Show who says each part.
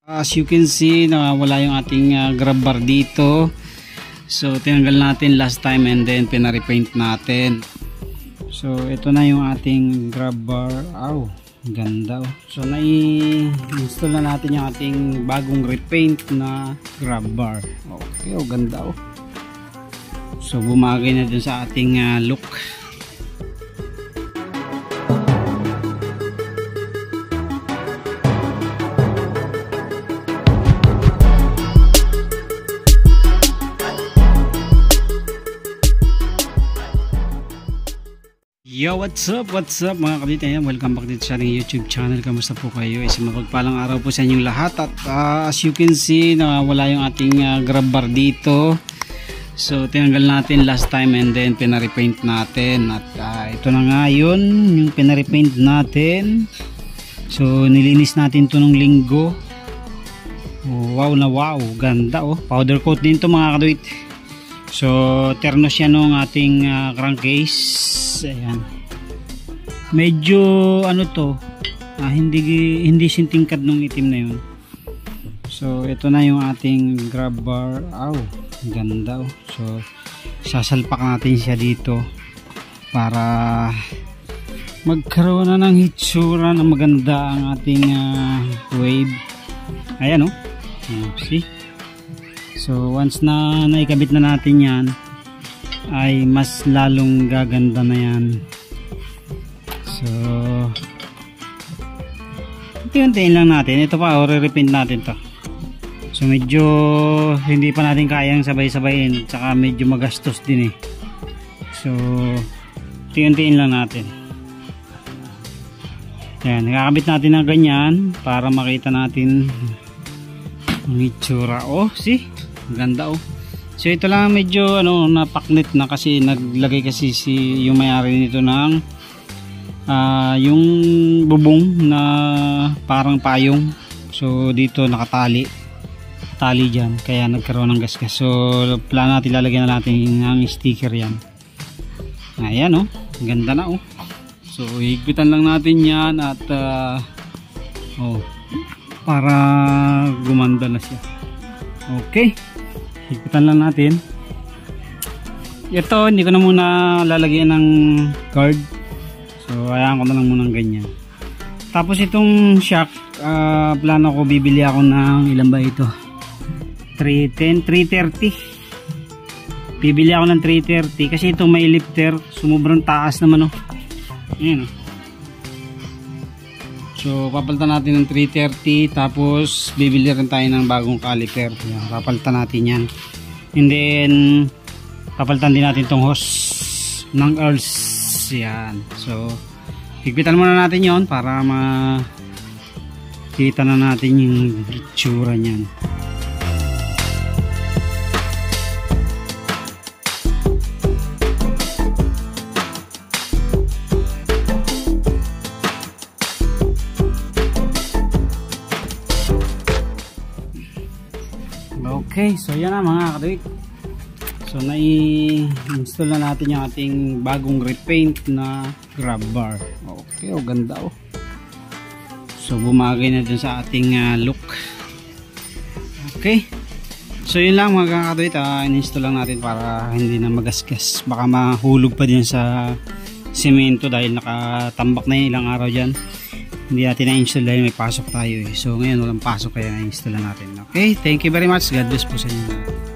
Speaker 1: As you can see, nawawala yung ating grab bar dito. So tinanggal natin last time and then pina-repaint natin. So ito na yung ating grab bar. Aw, ganda oh. So nai-install na natin yung ating bagong repaint na grab bar. Okay, oh ganda oh. So bumagay na dun sa ating look. Yo, what's up mga kabitiyan, welcome back dito sa ating YouTube channel. Kamusta po kayo? Isang mapagpalang araw po sa inyong lahat. At as you can see, nawawala yung ating grab bar dito. So tinanggal natin last time and then pina-repaint natin. At ito na nga yun, yung pina-repaint natin. So nilinis natin to nung linggo. Oh, wow na wow, ganda oh. Powder coat din to mga kadwit. So terno siya nung ating crankcase. Ayan. Medyo ano to, hindi sintingkad nung itim na yun. So ito na yung ating grab bar. Aw, ganda oh. So sasalpak natin siya dito para magkaroon na ng hitsura na maganda ang ating wave. Ayan oh. See? So once na naikabit na natin yan, ay mas lalong gaganda na yan. So unti-untiin lang natin. Ito pa, re-repaint natin to. So medyo hindi pa natin kayang sabay-sabayin, tsaka medyo magastos din eh. So unti-untiin lang natin. Yan, nakakabit natin na ganyan para makita natin ang itsura. Oh, see? Ganda oh. So ito lang medyo napaknit na kasi naglagay kasi yung may-ari nito ng yung bubong na parang payong. So dito nakatali dyan, kaya nagkaroon ng gasgas. So plan natin, lalagyan na natin ng sticker yan. Ayan oh, ganda na oh. So higpitan lang natin yan at para gumanda na siya. Okay, higpitan lang natin. Ito hindi ko na muna lalagyan ng guard, so hayaan ko na lang muna ganyan. Tapos itong shock, plano ko bibili ako ng ilan ba ito, 330. Bibili ako ng 330 kasi ito may lifter, sumubrang taas naman oh. Ayan oh. So papalitan natin ng 330, tapos bibili rin tayo ng bagong caliper. Yan, papalitan natin yan. And then papalitan din natin tong hose ng earls. Yan. So higpitan muna natin yon para makita na natin yung itsura niyan. Okay, so yan na mga kadwik. So nai-install na natin yung ating bagong repaint na grab bar. Okay, oh ganda oh. So bumagay na dun sa ating look. Okay. So yun lang mga kadwik, in-install lang natin para hindi na magasgas. Baka mahulog pa din sa semento dahil nakatambak na yung ilang araw dyan. Hindi natin na-install dahil may pasok tayo eh. So ngayon walang pasok kaya na-install na natin. Okay, thank you very much. God bless po sa inyo.